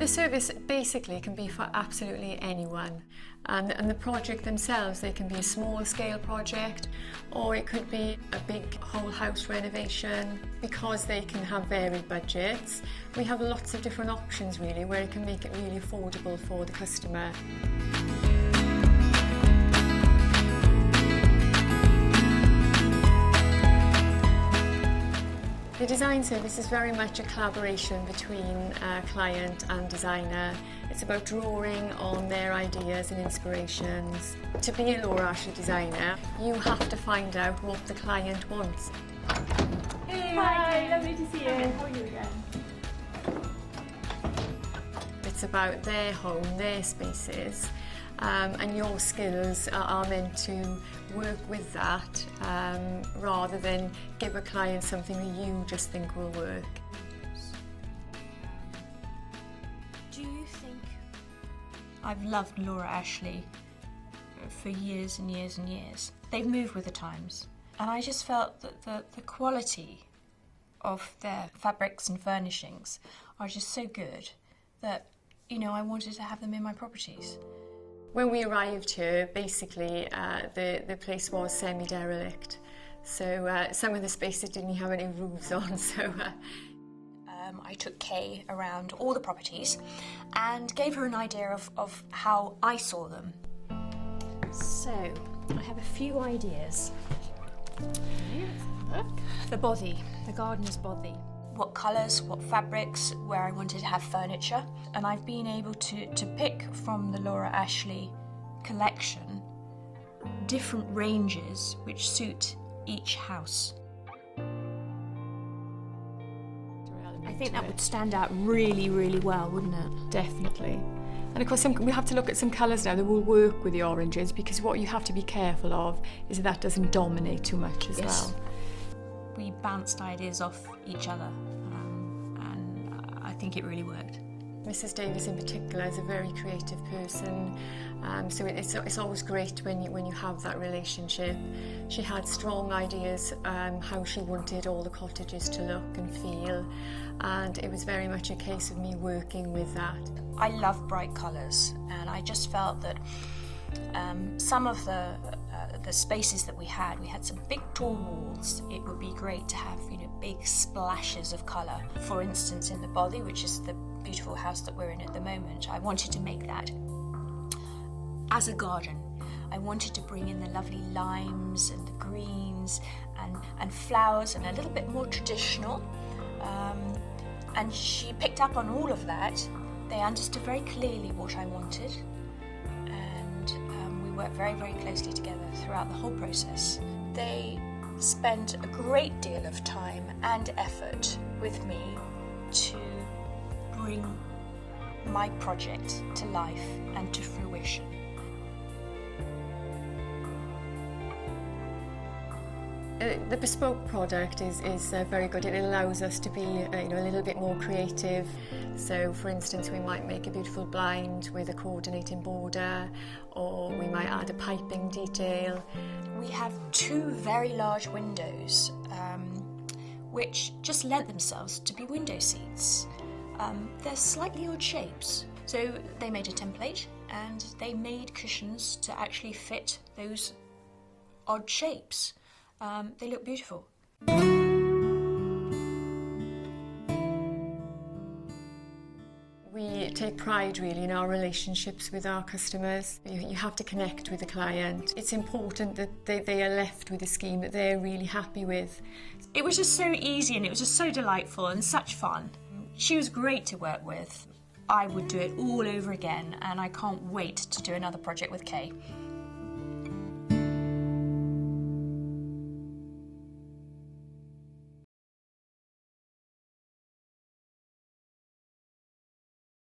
The service basically can be for absolutely anyone, and the project themselves, they can be a small scale project or it could be a big whole house renovation. Because they can have varied budgets, we have lots of different options really where it can make it really affordable for the customer. The design service is very much a collaboration between client and designer. It's about drawing on their ideas and inspirations. To be a Laura Ashley designer, you have to find out what the client wants. Hey, hi, lovely to see you. How are you again? It's about their home, their spaces, and your skills are meant to work with that rather than give a client something that you just think will work. Do you think... I've loved Laura Ashley for years and years and years. They've moved with the times, and I just felt that the quality of their fabrics and furnishings are just so good that, you know, I wanted to have them in my properties. When we arrived here, basically the place was semi-derelict, so some of the spaces didn't have any roofs on. So I took Kay around all the properties and gave her an idea of how I saw them. So I have a few ideas. The body, the gardener's body. What colours, what fabrics, where I wanted to have furniture. And I've been able to pick from the Laura Ashley collection different ranges which suit each house. I think that would stand out really, really well, wouldn't it? Definitely. And of course we have to look at some colours now that will work with the oranges, because what you have to be careful of is that doesn't dominate too much as well. We bounced ideas off each other, and I think it really worked. Mrs Davis in particular is a very creative person, so it's always great when you have that relationship. She had strong ideas how she wanted all the cottages to look and feel, and it was very much a case of me working with that. I love bright colours, and I just felt that some of the spaces that we had some big tall walls. It would be great to have, you know, big splashes of colour. For instance, in the body, which is the beautiful house that we're in at the moment, I wanted to make that as a garden. I wanted to bring in the lovely limes and the greens and flowers, and a little bit more traditional. And she picked up on all of that. They understood very clearly what I wanted. We worked very, very closely together throughout the whole process. They spent a great deal of time and effort with me to bring my project to life and to fruition. The bespoke product is very good. It allows us to be a little bit more creative. So for instance, we might make a beautiful blind with a coordinating border, or we might add a piping detail. We have two very large windows which just lent themselves to be window seats. They're slightly odd shapes. So they made a template and they made cushions to actually fit those odd shapes. They look beautiful. We take pride really in our relationships with our customers. You have to connect with the client. It's important that they are left with a scheme that they're really happy with. It was just so easy, and it was just so delightful and such fun. She was great to work with. I would do it all over again, and I can't wait to do another project with Kay.